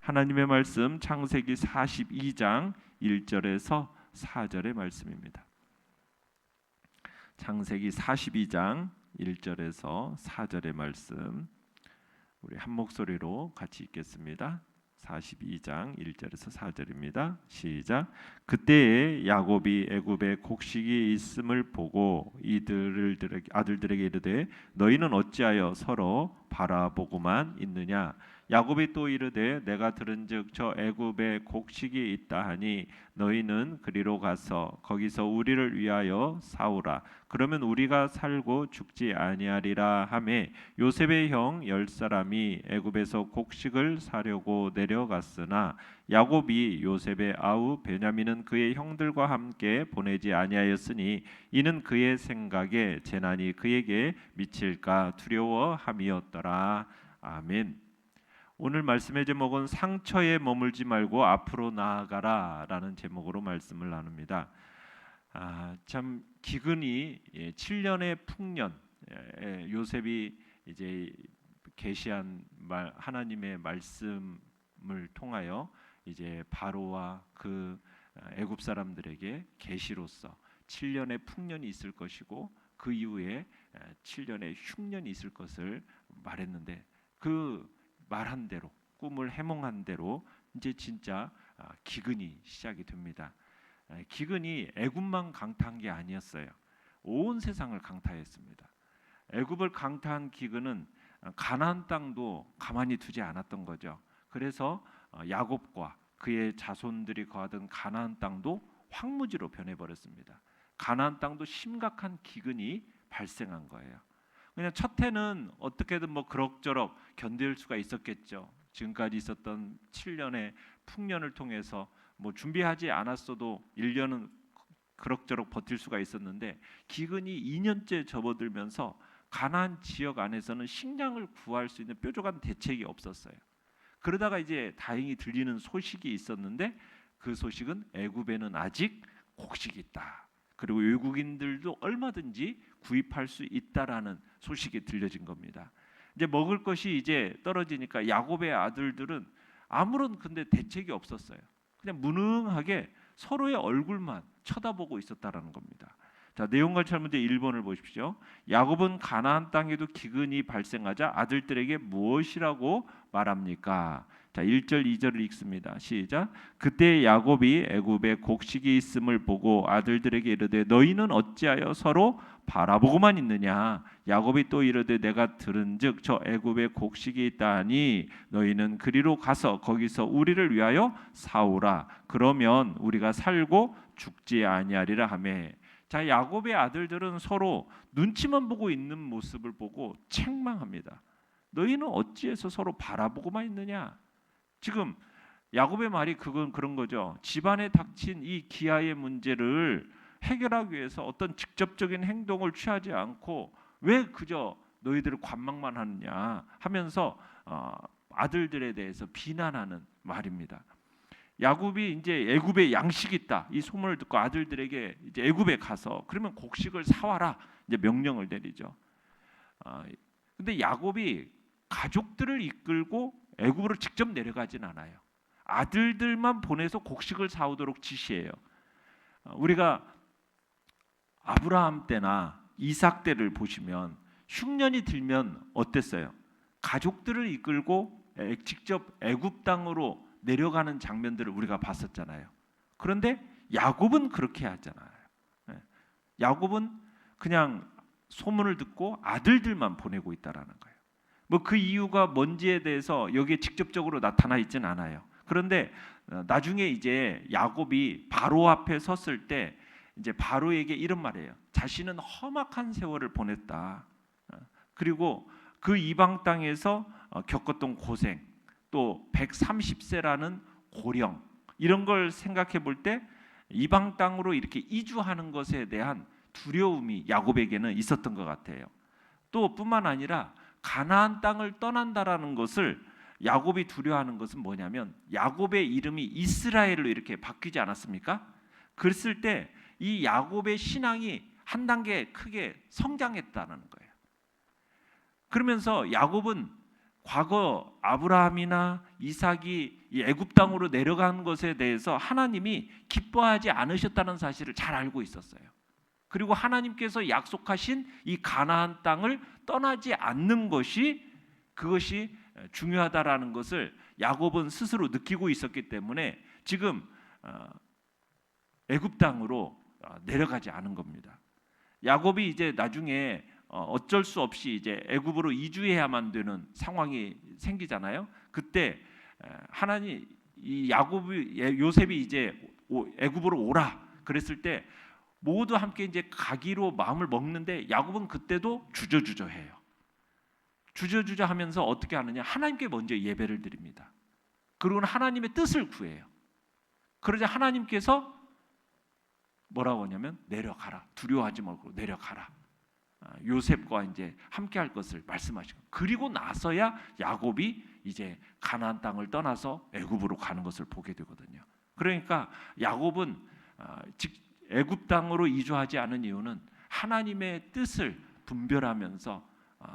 하나님의 말씀 창세기 42장 1절에서 4절의 말씀입니다. 창세기 42장 1절에서 4절의 말씀 우리 한 목소리로 같이 읽겠습니다. 42장 1절에서 4절입니다. 시작. 그때에 야곱이 애굽에 곡식이 있음을 보고 아들들에게 이르되 너희는 어찌하여 서로 바라보고만 있느냐. 야곱이 또 이르되 내가 들은즉 저 애굽에 곡식이 있다 하니 너희는 그리로 가서 거기서 우리를 위하여 사오라. 그러면 우리가 살고 죽지 아니하리라 하매 요셉의 형 10사람이 애굽에서 곡식을 사려고 내려갔으나 야곱이 요셉의 아우 베냐민은 그의 형들과 함께 보내지 아니하였으니 이는 그의 생각에 재난이 그에게 미칠까 두려워함이었더라. 아멘. 오늘 말씀의 제목은 상처에 머물지 말고 앞으로 나아가라 라는 제목으로 말씀을 나눕니다. 참 기근이 7년의 풍년, 요셉이 이제 계시한 하나님의 말씀을 통하여 이제 바로와 그 애굽 사람들에게 계시로서 7년의 풍년이 있을 것이고 그 이후에 7년의 흉년이 있을 것을 말했는데 그 말한 대로 꿈을 해몽한 대로 이제 진짜 기근이 시작이 됩니다. 기근이 애굽만 강타한 게 아니었어요. 온 세상을 강타했습니다. 애굽을 강타한 기근은 가나안 땅도 가만히 두지 않았던 거죠. 그래서 야곱과 그의 자손들이 거하던 가나안 땅도 황무지로 변해버렸습니다. 가나안 땅도 심각한 기근이 발생한 거예요. 그냥 첫 해는 어떻게든 그럭저럭 견딜 수가 있었겠죠. 지금까지 있었던 7년의 풍년을 통해서 준비하지 않았어도 1년은 그럭저럭 버틸 수가 있었는데 기근이 2년째 접어들면서 가나안 지역 안에서는 식량을 구할 수 있는 뾰족한 대책이 없었어요. 그러다가 이제 다행히 들리는 소식이 있었는데 그 소식은 애굽에는 아직 곡식이 있다. 그리고 외국인들도 얼마든지 구입할 수 있다라는 소식이 들려진 겁니다. 이제 먹을 것이 이제 떨어지니까 야곱의 아들들은 아무런 근데 대책이 없었어요. 그냥 무능하게 서로의 얼굴만 쳐다보고 있었다라는 겁니다. 자, 내용 관찰 문제 1번을 보십시오. 야곱은 가나안 땅에도 기근이 발생하자 아들들에게 무엇이라고 말합니까? 자, 1절 2절을 읽습니다. 시작. 그때 야곱이 애굽에 곡식이 있음을 보고 아들들에게 이르되 너희는 어찌하여 서로 바라보고만 있느냐. 야곱이 또 이르되 내가 들은즉 저 애굽에 곡식이 있다 하니 너희는 그리로 가서 거기서 우리를 위하여 사오라. 그러면 우리가 살고 죽지 아니하리라 하매. 자, 야곱의 아들들은 서로 눈치만 보고 있는 모습을 보고 책망합니다. 너희는 어찌해서 서로 바라보고만 있느냐. 지금 야곱의 말이 그런 거죠. 집안에 닥친 이 기아의 문제를 해결하기 위해서 어떤 직접적인 행동을 취하지 않고 왜 그저 너희들을 관망만 하느냐 하면서 아들들에 대해서 비난하는 말입니다. 야곱이 이제 애굽에 양식이 있다 이 소문을 듣고 아들들에게 이제 애굽에 가서 그러면 곡식을 사와라 이제 명령을 내리죠. 근데 야곱이 가족들을 이끌고 애굽으로 직접 내려가진 않아요. 아들들만 보내서 곡식을 사오도록 지시해요. 우리가 아브라함 때나 이삭 때를 보시면 흉년이 들면 어땠어요? 가족들을 이끌고 직접 애굽 땅으로 내려가는 장면들을 우리가 봤었잖아요. 그런데 야곱은 그렇게 하잖아요. 야곱은 그냥 소문을 듣고 아들들만 보내고 있다라는 거예요. 그 이유가 뭔지에 대해서 여기에 직접적으로 나타나 있진 않아요. 그런데 나중에 이제 야곱이 바로 앞에 섰을 때 이제 바로에게 이런 말이에요. 자신은 험악한 세월을 보냈다. 그리고 그 이방 땅에서 겪었던 고생, 또 130세라는 고령 이런 걸 생각해 볼 때 이방 땅으로 이렇게 이주하는 것에 대한 두려움이 야곱에게는 있었던 것 같아요. 또 뿐만 아니라 가나안 땅을 떠난다라는 것을 야곱이 두려워하는 것은 뭐냐면 야곱의 이름이 이스라엘로 이렇게 바뀌지 않았습니까? 그랬을 때 이 야곱의 신앙이 한 단계 크게 성장했다는 거예요. 그러면서 야곱은 과거 아브라함이나 이삭이 이 애굽 땅으로 내려간 것에 대해서 하나님이 기뻐하지 않으셨다는 사실을 잘 알고 있었어요. 그리고 하나님께서 약속하신 이 가나안 땅을 떠나지 않는 것이 그것이 중요하다라는 것을 야곱은 스스로 느끼고 있었기 때문에 지금 애굽 땅으로 내려가지 않은 겁니다. 야곱이 이제 나중에 어쩔 수 없이 이제 애굽으로 이주해야만 되는 상황이 생기잖아요. 그때 하나님 이 요셉이 이제 애굽으로 오라 그랬을 때 모두 함께 이제 가기로 마음을 먹는데 야곱은 그때도 주저주저해요. 주저주저하면서 어떻게 하느냐? 하나님께 먼저 예배를 드립니다. 그리고 하나님의 뜻을 구해요. 그러자 하나님께서 뭐라고 하냐면 내려가라. 두려워하지 말고 내려가라. 요셉과 이제 함께 할 것을 말씀하시고 그리고 나서야 야곱이 이제 가나안 땅을 떠나서 애굽으로 가는 것을 보게 되거든요. 그러니까 야곱은 애굽 땅으로 이주하지 않은 이유는 하나님의 뜻을 분별하면서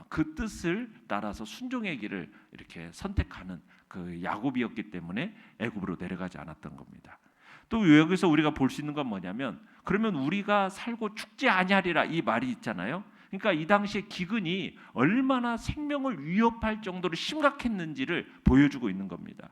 그 뜻을 따라서 순종의 길을 이렇게 선택하는 그 야곱이었기 때문에 애굽으로 내려가지 않았던 겁니다. 또 여기서 우리가 볼 수 있는 건 뭐냐면 그러면 우리가 살고 죽지 아니하리라 이 말이 있잖아요. 그러니까 이 당시에 기근이 얼마나 생명을 위협할 정도로 심각했는지를 보여주고 있는 겁니다.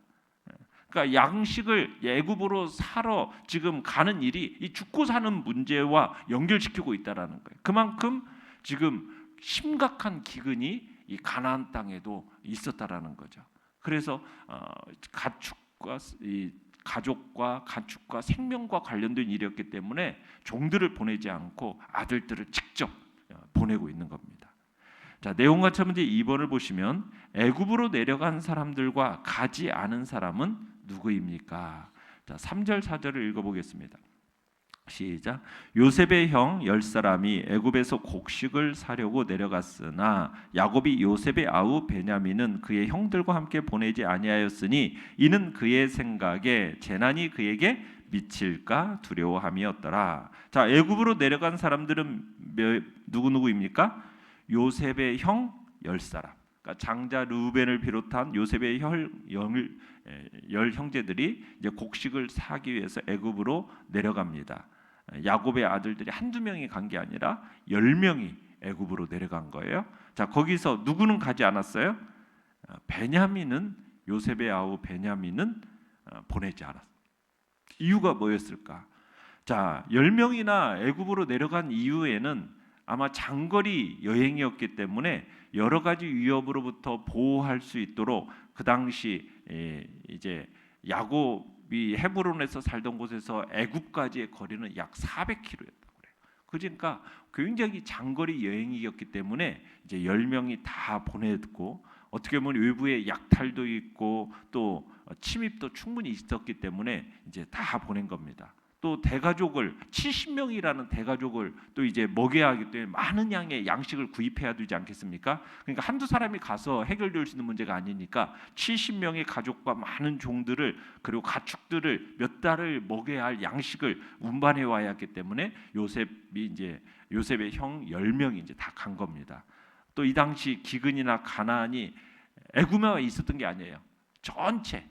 그러니까 양식을 애굽으로 사러 지금 가는 일이 이 죽고 사는 문제와 연결시키고 있다라는 거예요. 그만큼 지금 심각한 기근이 이 가나안 땅에도 있었다라는 거죠. 그래서 가족과 가축과 생명과 관련된 일이었기 때문에 종들을 보내지 않고 아들들을 직접 보내고 있는 겁니다. 자, 내용과 첫 번째 2번을 보시면 애굽으로 내려간 사람들과 가지 않은 사람은 누구입니까? 자, 3절 4절을 읽어보겠습니다. 시작. 요셉의 형 10사람이 애굽에서 곡식을 사려고 내려갔으나 야곱이 요셉의 아우 베냐민은 그의 형들과 함께 보내지 아니하였으니 이는 그의 생각에 재난이 그에게 미칠까 두려워함이었더라. 자, 애굽으로 내려간 사람들은 누구입니까? 요셉의 형 10사람. 그러니까 장자 르우벤을 비롯한 요셉의 열 형제들이 이제 곡식을 사기 위해서 애굽으로 내려갑니다. 야곱의 아들들이 한두 명이 간 게 아니라 10명이 애굽으로 내려간 거예요. 자, 거기서 누구는 가지 않았어요? 요셉의 아우 베냐민은 보내지 않았어요. 이유가 뭐였을까? 자, 10명이나 애굽으로 내려간 이유에는 아마 장거리 여행이었기 때문에 여러 가지 위협으로부터 보호할 수 있도록 그 당시 이제 야곱이 헤브론에서 살던 곳에서 애굽까지의 거리는 약 400km였다고 그래요. 그러니까 굉장히 장거리 여행이었기 때문에 이제 10명이 다 보내고 어떻게 보면 외부에 약탈도 있고 또 침입도 충분히 있었기 때문에 이제 다 보낸 겁니다. 또 대가족을 70명이라는 대가족을 또 이제 먹여야 하기 때문에 많은 양의 양식을 구입해야 되지 않겠습니까? 그러니까 한두 사람이 가서 해결될 수 있는 문제가 아니니까 70명의 가족과 많은 종들을 그리고 가축들을 몇 달을 먹여야 할 양식을 운반해 와야 했기 때문에 요셉의 형 10명이 이제 다 간 겁니다. 또 이 당시 기근이나 가난이 애굽에만 있었던 게 아니에요. 전체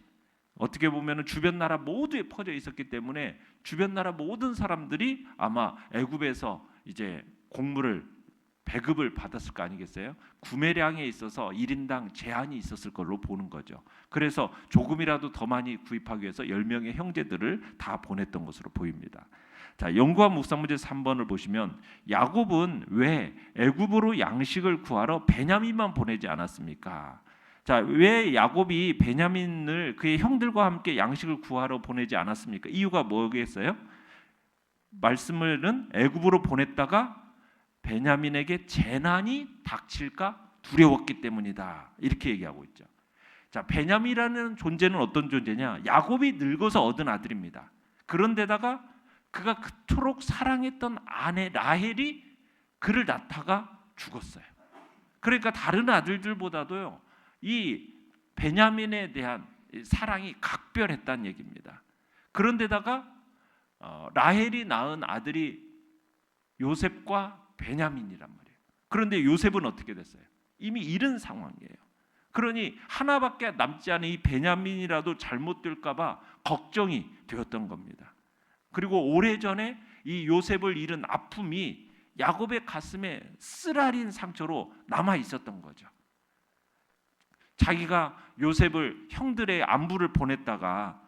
어떻게 보면은 주변 나라 모두에 퍼져 있었기 때문에 주변 나라 모든 사람들이 아마 애굽에서 이제 배급을 받았을 거 아니겠어요? 구매량에 있어서 1인당 제한이 있었을 걸로 보는 거죠. 그래서 조금이라도 더 많이 구입하기 위해서 10명의 형제들을 다 보냈던 것으로 보입니다. 자, 연구와 묵상 문제 3번을 보시면 야곱은 왜 애굽으로 양식을 구하러 베냐민만 보내지 않았습니까? 자, 왜 야곱이 베냐민을 그의 형들과 함께 양식을 구하러 보내지 않았습니까? 이유가 뭐겠어요? 말씀은 애굽으로 보냈다가 베냐민에게 재난이 닥칠까 두려웠기 때문이다. 이렇게 얘기하고 있죠. 자, 베냐민이라는 존재는 어떤 존재냐? 야곱이 늙어서 얻은 아들입니다. 그런데다가 그가 그토록 사랑했던 아내 라헬이 그를 낳다가 죽었어요. 그러니까 다른 아들들보다도요, 이 베냐민에 대한 사랑이 각별했다는 얘기입니다. 그런데다가 라헬이 낳은 아들이 요셉과 베냐민이란 말이에요. 그런데 요셉은 어떻게 됐어요? 이미 잃은 상황이에요. 그러니 하나밖에 남지 않은 이 베냐민이라도 잘못될까 봐 걱정이 되었던 겁니다. 그리고 오래전에 이 요셉을 잃은 아픔이 야곱의 가슴에 쓰라린 상처로 남아 있었던 거죠. 자기가 요셉을 형들의 안부를 보냈다가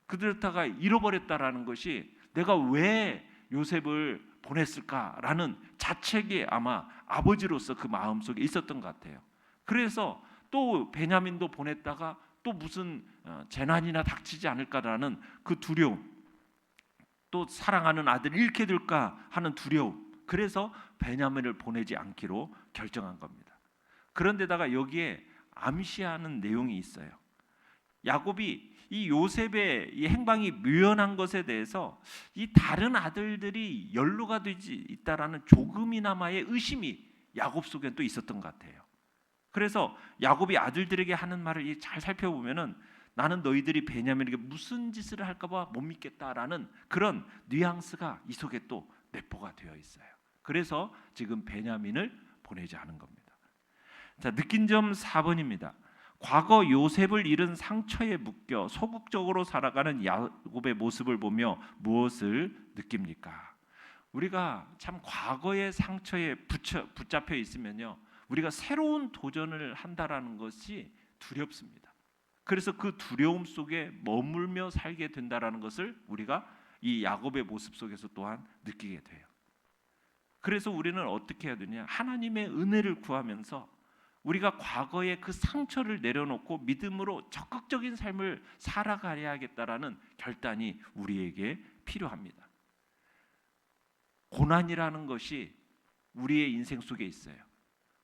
그들다가 잃어버렸다라는 것이 내가 왜 요셉을 보냈을까라는 자책이 아마 아버지로서 그 마음속에 있었던 것 같아요. 그래서 또 베냐민도 보냈다가 또 무슨 재난이나 닥치지 않을까라는 그 두려움, 또 사랑하는 아들을 잃게 될까 하는 두려움, 그래서 베냐민을 보내지 않기로 결정한 겁니다. 그런데다가 여기에 암시하는 내용이 있어요. 야곱이 이 요셉의 이 행방이 묘연한 것에 대해서 이 다른 아들들이 연루가 되지 있다라는 조금이나마의 의심이 야곱 속에 또 있었던 것 같아요. 그래서 야곱이 아들들에게 하는 말을 잘 살펴보면은 나는 너희들이 베냐민에게 무슨 짓을 할까봐 못 믿겠다라는 그런 뉘앙스가 이 속에 또 내포가 되어 있어요. 그래서 지금 베냐민을 보내지 않은 겁니다. 자, 느낀 점 4번입니다. 과거 요셉을 잃은 상처에 묶여 소극적으로 살아가는 야곱의 모습을 보며 무엇을 느낍니까? 우리가 참 과거의 상처에 붙잡혀 있으면요, 우리가 새로운 도전을 한다라는 것이 두렵습니다. 그래서 그 두려움 속에 머물며 살게 된다라는 것을 우리가 이 야곱의 모습 속에서 또한 느끼게 돼요. 그래서 우리는 어떻게 해야 되냐? 하나님의 은혜를 구하면서 우리가 과거의 그 상처를 내려놓고 믿음으로 적극적인 삶을 살아가야겠다라는 결단이 우리에게 필요합니다. 고난이라는 것이 우리의 인생 속에 있어요.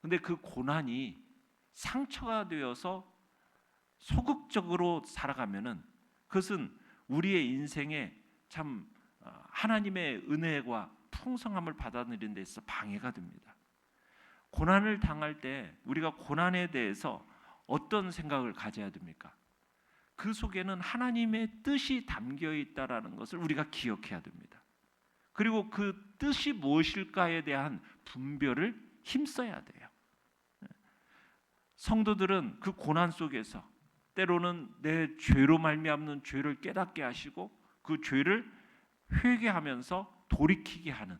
근데 그 고난이 상처가 되어서 소극적으로 살아가면은 그것은 우리의 인생에 참 하나님의 은혜와 풍성함을 받아들이는 데 있어서 방해가 됩니다. 고난을 당할 때 우리가 고난에 대해서 어떤 생각을 가져야 됩니까? 그 속에는 하나님의 뜻이 담겨 있다라는 것을 우리가 기억해야 됩니다. 그리고 그 뜻이 무엇일까에 대한 분별을 힘써야 돼요. 성도들은 그 고난 속에서 때로는 내 죄로 말미암는 죄를 깨닫게 하시고 그 죄를 회개하면서 돌이키게 하는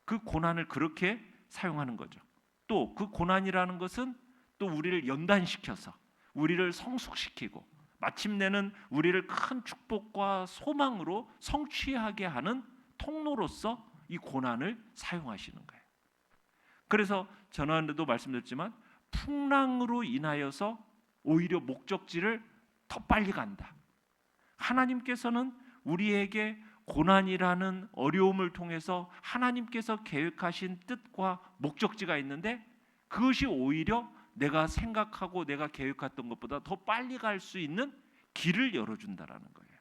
그 고난을 그렇게 사용하는 거죠. 또 그 고난이라는 것은 또 우리를 연단시켜서 우리를 성숙시키고 마침내는 우리를 큰 축복과 소망으로 성취하게 하는 통로로서 이 고난을 사용하시는 거예요. 그래서 전에도 말씀드렸지만 풍랑으로 인하여서 오히려 목적지를 더 빨리 간다. 하나님께서는 우리에게 고난이라는 어려움을 통해서 하나님께서 계획하신 뜻과 목적지가 있는데 그것이 오히려 내가 생각하고 내가 계획했던 것보다 더 빨리 갈 수 있는 길을 열어준다라는 거예요.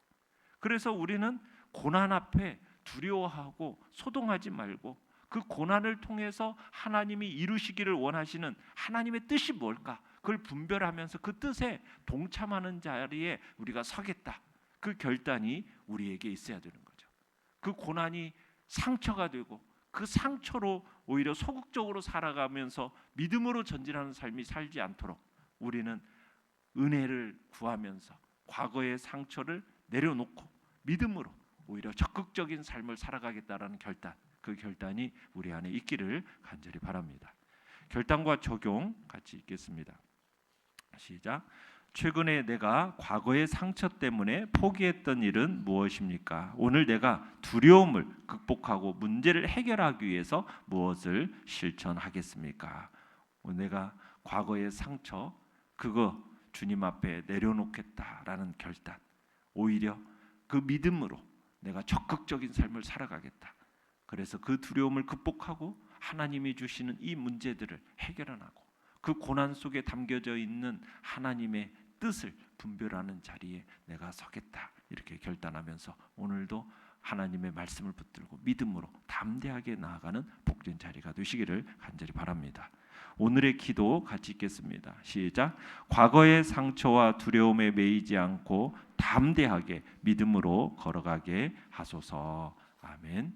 그래서 우리는 고난 앞에 두려워하고 소동하지 말고 그 고난을 통해서 하나님이 이루시기를 원하시는 하나님의 뜻이 뭘까? 그걸 분별하면서 그 뜻에 동참하는 자리에 우리가 서겠다. 그 결단이 우리에게 있어야 되는 거죠. 그 고난이 상처가 되고 그 상처로 오히려 소극적으로 살아가면서 믿음으로 전진하는 삶이 살지 않도록 우리는 은혜를 구하면서 과거의 상처를 내려놓고 믿음으로 오히려 적극적인 삶을 살아가겠다라는 결단, 그 결단이 우리 안에 있기를 간절히 바랍니다. 결단과 적용 같이 읽겠습니다. 시작. 최근에 내가 과거의 상처 때문에 포기했던 일은 무엇입니까? 오늘 내가 두려움을 극복하고 문제를 해결하기 위해서 무엇을 실천하겠습니까? 오늘 내가 과거의 상처 그거 주님 앞에 내려놓겠다라는 결단, 오히려 그 믿음으로 내가 적극적인 삶을 살아가겠다. 그래서 그 두려움을 극복하고 하나님이 주시는 이 문제들을 해결하고 그 고난 속에 담겨져 있는 하나님의 뜻을 분별하는 자리에 내가 서겠다. 이렇게 결단하면서 오늘도 하나님의 말씀을 붙들고 믿음으로 담대하게 나아가는 복된 자리가 되시기를 간절히 바랍니다. 오늘의 기도 같이 읽겠습니다. 시작. 과거의 상처와 두려움에 매이지 않고 담대하게 믿음으로 걸어가게 하소서. 아멘.